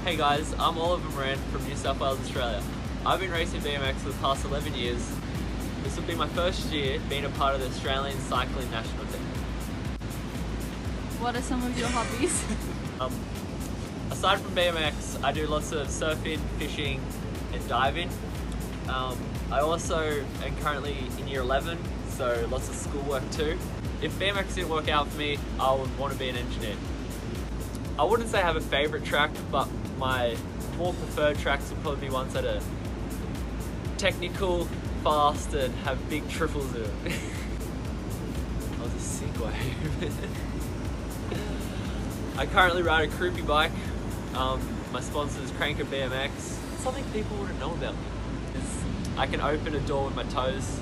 Hey guys, I'm Moran from New South Wales, Australia. I've been racing BMX for the past 11 years. This will be my first year being a part of the Australian cycling national team. What are some of your hobbies? Aside from BMX, I do lots of surfing, fishing and diving. I also am currently in year 11, so lots of schoolwork too. If BMX didn't work out for me, I would want to be an engineer. I wouldn't say I have a favourite track, but my more preferred tracks would probably be ones that are technical, fast and have big triples in them. That was a sick wave. I currently ride a Krupi bike. My sponsor is Cranker BMX. Something people wouldn't know about me is I can open a door with my toes.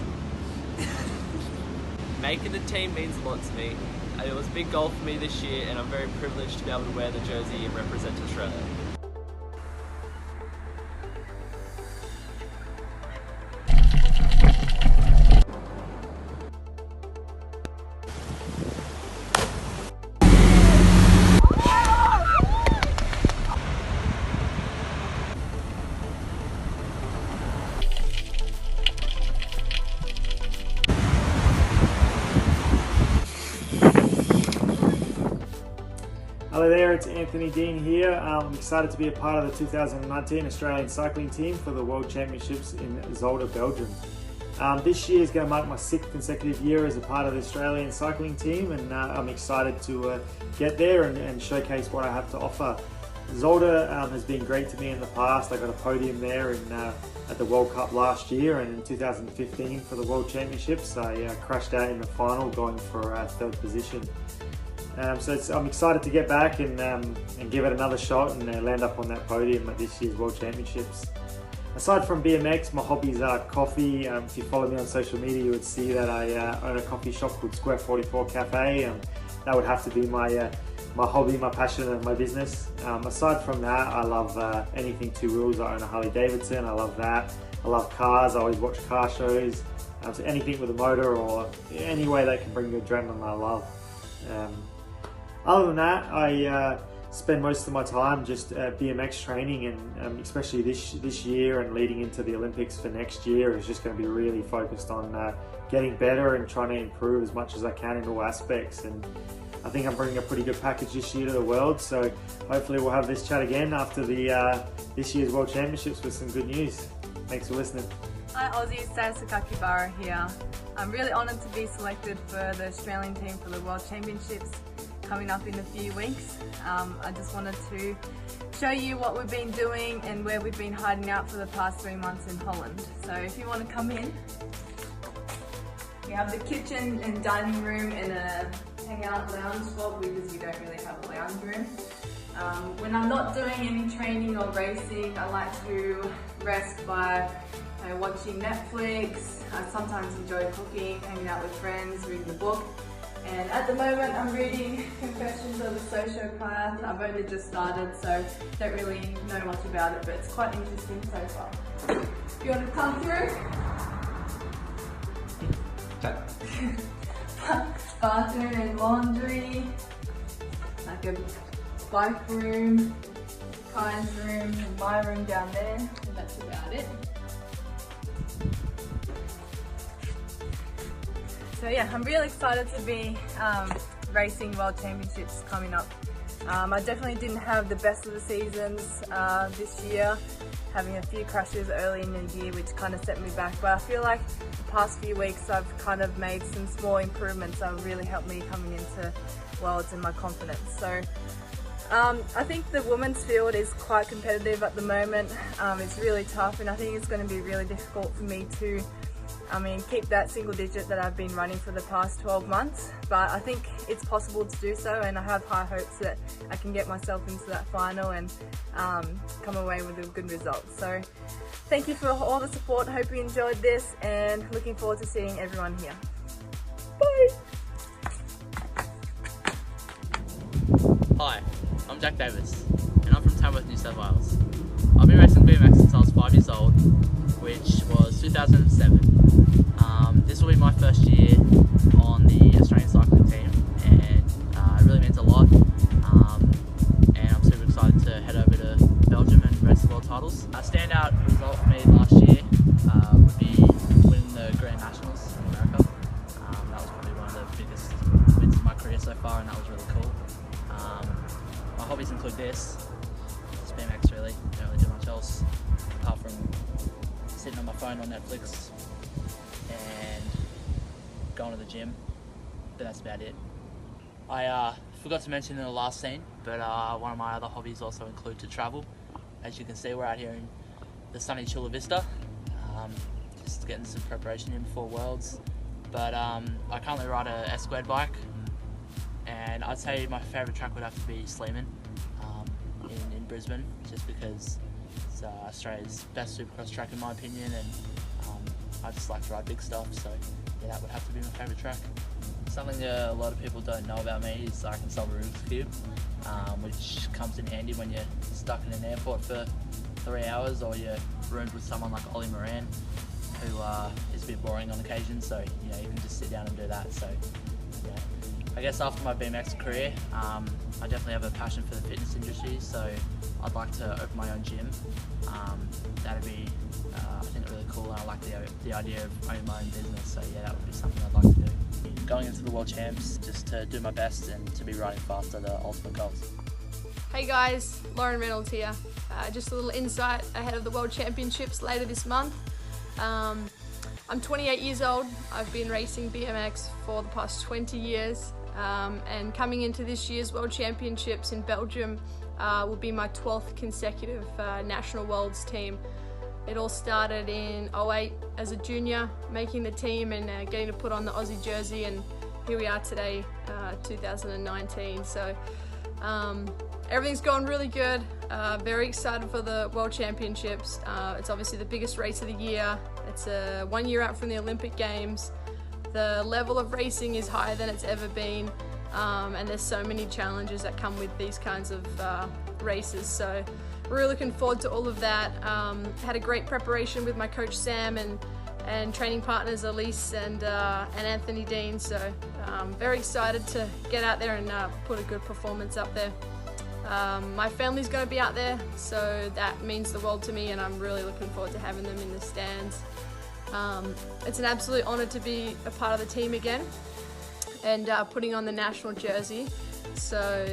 Making the team means a lot to me. It was a big goal for me this year and I'm very privileged to be able to wear the jersey and represent Australia. Hello there, it's Anthony Dean here. I'm excited to be a part of the 2019 Australian cycling team for the World Championships in Zolder, Belgium. This year is going to mark my 6th consecutive year as a part of the Australian cycling team, and I'm excited to get there and showcase what I have to offer. Zolder has been great to me in the past. I got a podium there at the World Cup last year, and in 2015 for the World Championships I crashed out in the final going for 3rd position. So I'm excited to get back and give it another shot and land up on that podium at this year's World Championships. Aside from BMX, my hobbies are coffee. If you follow me on social media, you would see that I own a coffee shop called Square 44 Cafe. That would have to be my hobby, my passion and my business. Aside from that, I love anything two wheels. I own a Harley Davidson, I love that. I love cars, I always watch car shows. So anything with a motor or any way that can bring you adrenaline, I love. Other than that, I spend most of my time just BMX training, and especially this year and leading into the Olympics for next year is just going to be really focused on getting better and trying to improve as much as I can in all aspects. And I think I'm bringing a pretty good package this year to the world, so hopefully we'll have this chat again after this year's World Championships with some good news. Thanks for listening. Hi Aussie, Sakakibara here. I'm really honoured to be selected for the Australian team for the World Championships coming up in a few weeks. I just wanted to show you what we've been doing and where we've been hiding out for the past 3 months in Holland. So if you want to come in, we have the kitchen and dining room and a hangout lounge spot because we don't really have a lounge room. When I'm not doing any training or racing, I like to rest by watching Netflix. I sometimes enjoy cooking, hanging out with friends, reading a book. And at the moment I'm reading Confessions of a Sociopath. I've only just started, so don't really know much about it, but it's quite interesting so far. If you want to come through? Bathroom and laundry, like a bike room, Kai's room, and my room down there, and that's about it. So yeah, I'm really excited to be racing World Championships coming up. I definitely didn't have the best of the seasons this year, having a few crashes early in the year which kind of set me back, but I feel like the past few weeks I've kind of made some small improvements that have really helped me coming into Worlds and my confidence. So I think the women's field is quite competitive at the moment. It's really tough and I think it's going to be really difficult for me to keep that single digit that I've been running for the past 12 months, but I think it's possible to do so, and I have high hopes that I can get myself into that final and come away with a good result. So thank you for all the support, hope you enjoyed this and looking forward to seeing everyone here. Bye! Hi, I'm Jack Davis and I'm from Tamworth, New South Wales. I've been racing BMX since I was 5 years old, which was 2007. This will be my first year on the Australian cycling team, and it really means a lot. And I'm super excited to head over to Belgium A standout result for me last year would be winning the Grand Nationals in America. That was probably one of the biggest wins of my career so far, and that was really cool. My hobbies include this. Just BMX really. Don't really do much else apart from sitting on my phone on Netflix and going to the gym, but that's about it. I forgot to mention in the last scene, but one of my other hobbies also include to travel. As you can see, we're out here in the sunny Chula Vista, just getting some preparation in before Worlds. But I currently ride a S-squared bike, and I'd say my favourite track would have to be Sleeman in Brisbane, just because it's Australia's best supercross track in my opinion, and I just like to ride big stuff, so yeah, that would have to be my favourite track. Something a lot of people don't know about me is I can solve a Rubik's Cube, which comes in handy when you're stuck in an airport for 3 hours, or you're roomed with someone like Moran, who is a bit boring on occasion, so you can just sit down and do that. So yeah, I guess after my BMX career, I definitely have a passion for the fitness industry, so I'd like to open my own gym. That'd be, I think, really cool, and I like the idea of owning my own business, so yeah, that would be something I'd like to do. Going into the World Champs, just to do my best and to be riding fast are the ultimate goals. Hey guys, Reynolds here. Just a little insight ahead of the World Championships later this month. I'm 28 years old. I've been racing BMX for the past 20 years, and coming into this year's World Championships in Belgium will be my 12th consecutive National Worlds team. It all started in 2008 as a junior, making the team and getting to put on the Aussie jersey, and here we are today, 2019. So everything's gone really good. Very excited for the World Championships. It's obviously the biggest race of the year. It's 1 year out from the Olympic Games. The level of racing is higher than it's ever been, and there's so many challenges that come with these kinds of races. So really looking forward to all of that. Had a great preparation with my coach Sam and training partners Elise and Anthony Dean. So very excited to get out there and put a good performance up there. My family's going to be out there, so that means the world to me, and I'm really looking forward to having them in the stands. It's an absolute honour to be a part of the team again and putting on the national jersey. So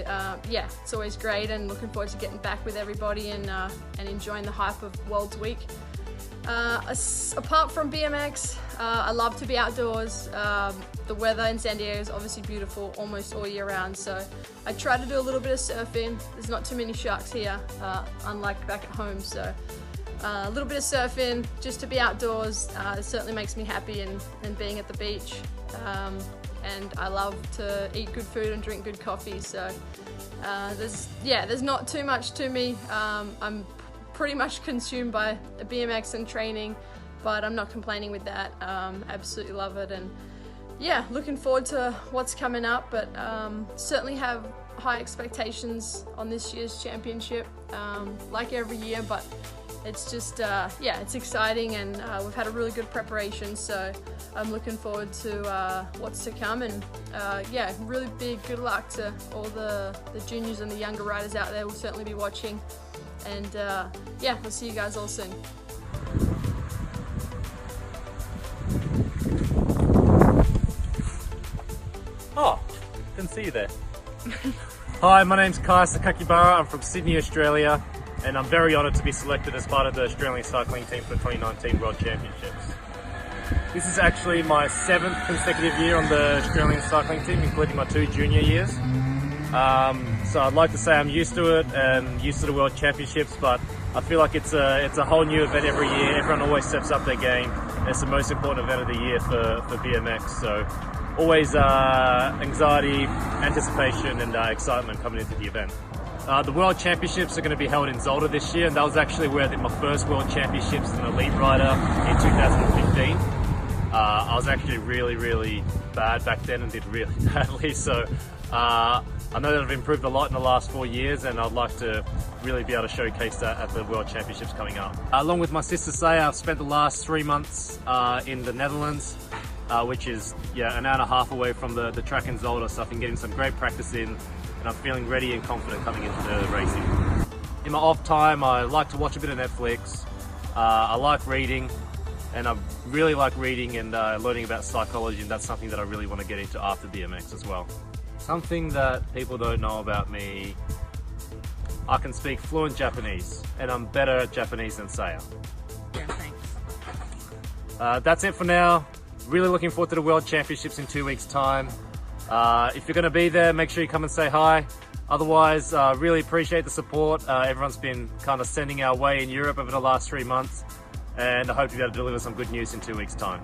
yeah, it's always great, and looking forward to getting back with everybody and enjoying the hype of Worlds Week. Apart from BMX, I love to be outdoors. The weather in San Diego is obviously beautiful almost all year round, so I try to do a little bit of surfing. There's not too many sharks here, unlike back at home, so a little bit of surfing just to be outdoors. It certainly makes me happy, and being at the beach. And I love to eat good food and drink good coffee, so there's not too much to me. I'm pretty much consumed by BMX and training, but I'm not complaining with that. Absolutely love it, and yeah, looking forward to what's coming up, but certainly have high expectations on this year's championship, like every year, but it's just, yeah, it's exciting, and we've had a really good preparation, so I'm looking forward to what's to come, and yeah, really big good luck to all the juniors and the younger riders out there. We'll certainly be watching, and yeah, we'll see you guys all soon. Oh, didn't see you there. Hi, my name's Sakakibara. I'm from Sydney, Australia, and I'm very honoured to be selected as part of the Australian cycling team for the 2019 World Championships. This is actually my 7th consecutive year on the Australian cycling team, including my 2 junior years. So I'd like to say I'm used to it and used to the World Championships, but I feel like it's a whole new event every year. Everyone always steps up their game. It's the most important event of the year for BMX, so always anxiety, anticipation and excitement coming into the event. The World Championships are going to be held in Zolder this year, and that was actually where I did my first World Championships as an elite rider in 2015. I was actually really bad back then and did really badly, so I know that I've improved a lot in the last 4 years, and I'd like to really be able to showcase that at the World Championships coming up. Along with my sister Saya, I've spent the last 3 months in the Netherlands, which is an hour and a half away from the track in Zolder, so I've been getting some great practice in, and I'm feeling ready and confident coming into the racing. in my off time, I like to watch a bit of Netflix. I like reading, and I really like reading and learning about psychology, and that's something that I really want to get into after BMX as well. Something that people don't know about me, I can speak fluent Japanese, and I'm better at Japanese than Saya. Yeah, thanks. That's it for now. Really looking forward to the World Championships in 2 weeks' time. If you're going to be there, make sure you come and say hi. Otherwise, really appreciate the support. Everyone's been kind of sending our way in Europe over the last 3 months, and I hope to be able to deliver some good news in 2 weeks' time.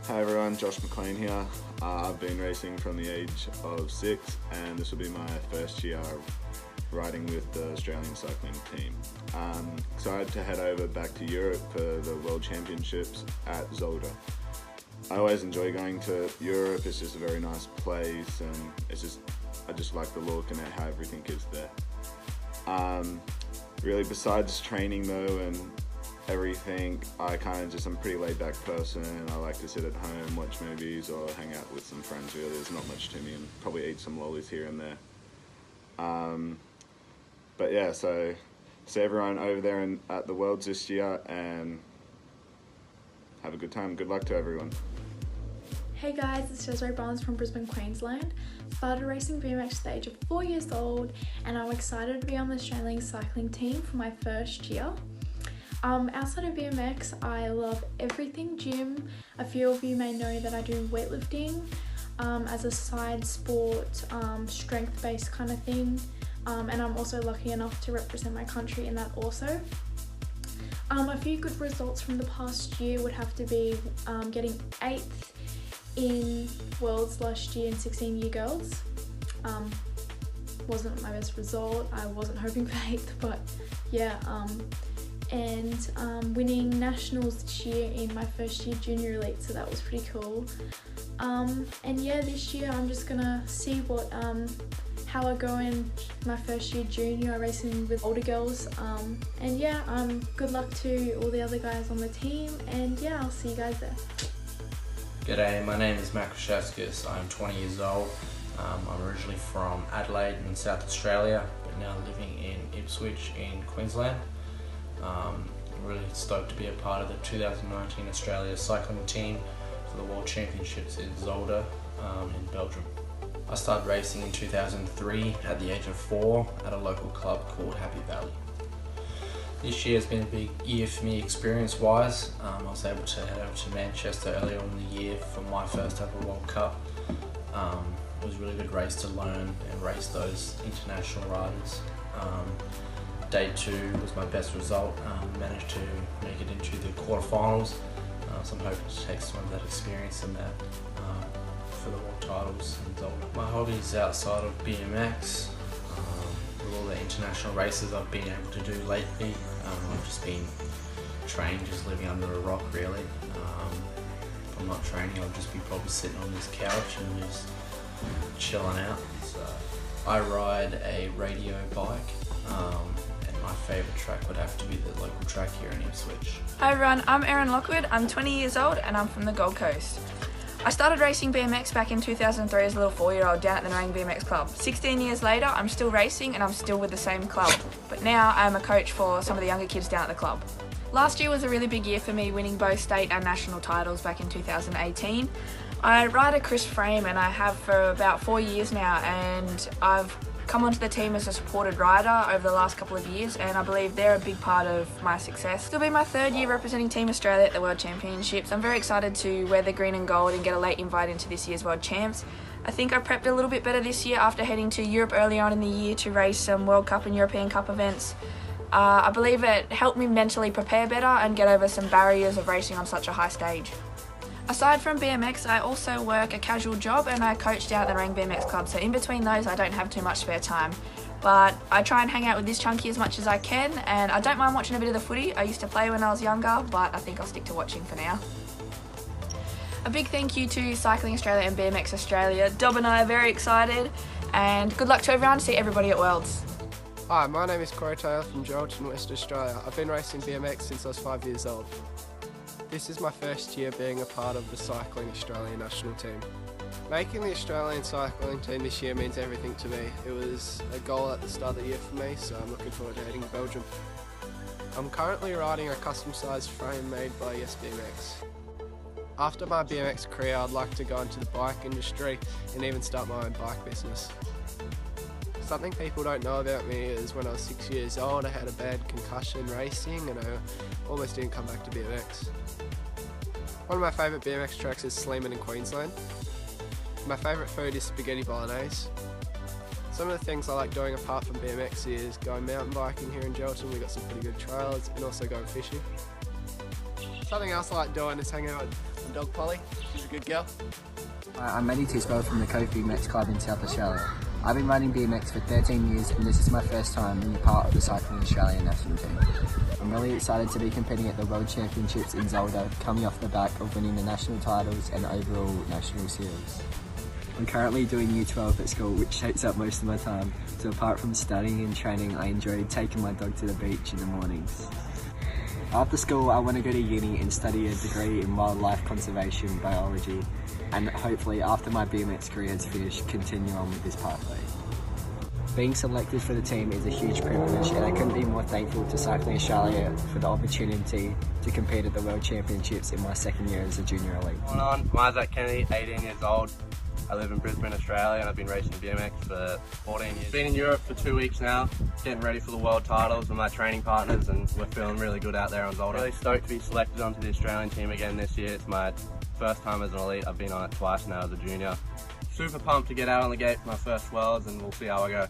Hi everyone, Josh McLean here. I've been racing from the age of 6, and this will be my first year riding with the Australian cycling team. Excited to head over back to Europe for the World Championships at Zolder. I always enjoy going to Europe. It's just a very nice place, and I just like the look and how everything is there. Really, besides training though and everything, I'm a pretty laid back person. I like to sit at home, watch movies, or hang out with some friends. Really, there's not much to me, and probably eat some lollies here and there. But yeah, so see everyone over there at the Worlds this year, and have a good time. Good luck to everyone. Hey guys, it's Desiree Barnes from Brisbane, Queensland. Started racing BMX at the age of 4 years old, and I'm excited to be on the Australian cycling team for my first year. Outside of BMX, I love everything gym. A few of you may know that I do weightlifting as a side sport, strength-based kind of thing, and I'm also lucky enough to represent my country in that also. A few good results from the past year would have to be getting 8th in Worlds last year in 16-year girls. Wasn't my best result. I wasn't hoping for 8th, but yeah. And winning nationals this year in my first year junior elite, so that was pretty cool. And yeah, this year I'm just gonna see how I go in my first year junior, racing with older girls. And yeah, good luck to all the other guys on the team, and yeah, I'll see you guys there. G'day, my name is Krasevskis. I'm 20 years old. I'm originally from Adelaide in South Australia, but now living in Ipswich in Queensland. I'm really stoked to be a part of the 2019 Australia cycling team for the World Championships in Zolder in Belgium. I started racing in 2003 at the age of 4 at a local club called Happy Valley. This year has been a big year for me experience-wise. I was able to head over to Manchester earlier in the year for my first ever World Cup. It was a really good race to learn and race those international riders. Day 2 was my best result. Managed to make it into the quarterfinals. So I'm hoping to take some of that experience and that for the world titles in Zolder. My hobbies outside of BMX, with all the international races I've been able to do lately, I've just been training, just living under a rock really. If I'm not training, I'll just be probably sitting on this couch and just chilling out. So I ride a radio bike, and my favourite track would have to be the local track here in Ipswich. Hi everyone, I'm Erin Lockwood. I'm 20 years old and I'm from the Gold Coast. I started racing BMX back in 2003 as a little 4-year-old down at the Moran BMX Club. 16 years later, I'm still racing and I'm still with the same club. But now I'm a coach for some of the younger kids down at the club. Last year was a really big year for me, winning both state and national titles back in 2018. I ride a Chris frame and I have for about 4 years now, and I've come onto the team as a supported rider over the last couple of years, and I believe they're a big part of my success. It'll be my 3rd year representing Team Australia at the World Championships. I'm very excited to wear the green and gold and get a late invite into this year's World Champs. I think I prepped a little bit better this year after heading to Europe early on in the year to race some World Cup and European Cup events. I believe it helped me mentally prepare better and get over some barriers of racing on such a high stage. Aside from BMX, I also work a casual job and I coach down at the Reynolds BMX Club, so in between those I don't have too much spare time. But I try and hang out with this chunky as much as I can, and I don't mind watching a bit of the footy. I used to play when I was younger, but I think I'll stick to watching for now. A big thank you to Cycling Australia and BMX Australia. Dob and I are very excited, and good luck to everyone. See everybody at Worlds. Hi, my name is Corey Taylor from Geraldton, West Australia. I've been racing BMX since I was 5 years old. This is my first year being a part of the Cycling Australia national team. Making the Australian cycling team this year means everything to me. It was a goal at the start of the year for me, so I'm looking forward to heading to Belgium. I'm currently riding a custom-sized frame made by BMX. After my BMX career, I'd like to go into the bike industry and even start my own bike business. Something people don't know about me is when I was 6 years old, I had a bad concussion racing and I almost didn't come back to BMX. One of my favourite BMX tracks is Sleeman in Queensland. My favourite food is spaghetti bolognese. Some of the things I like doing apart from BMX is going mountain biking here in Gelton. We've got some pretty good trails, and also going fishing. Something else I like doing is hanging out with my dog Polly. She's a good girl. I'm Tidswell from the BMX Club in South Australia. I've been riding BMX for 13 years and this is my first time being a part of the Cycling Australia national team. I'm really excited to be competing at the World Championships in Zolder, coming off the back of winning the national titles and overall national series. I'm currently doing Year 12 at school, which takes up most of my time, so apart from studying and training, I enjoy taking my dog to the beach in the mornings. After school, I want to go to uni and study a degree in wildlife conservation biology, and hopefully after my BMX career is finished, continue on with this pathway. Being selected for the team is a huge privilege, and I couldn't be more thankful to Cycling Australia for the opportunity to compete at the World Championships in my second year as a junior elite. I'm Izaac, 18 years old. I live in Brisbane, Australia, and I've been racing BMX for 14 years. Been in Europe for 2 weeks now, getting ready for the world titles with my training partners, and we're feeling really good out there on Zolder. Really stoked to be selected onto the Australian team again this year. It's my first time as an elite. I've been on it twice now as a junior. Super pumped to get out on the gate for my first Worlds, and we'll see how I go.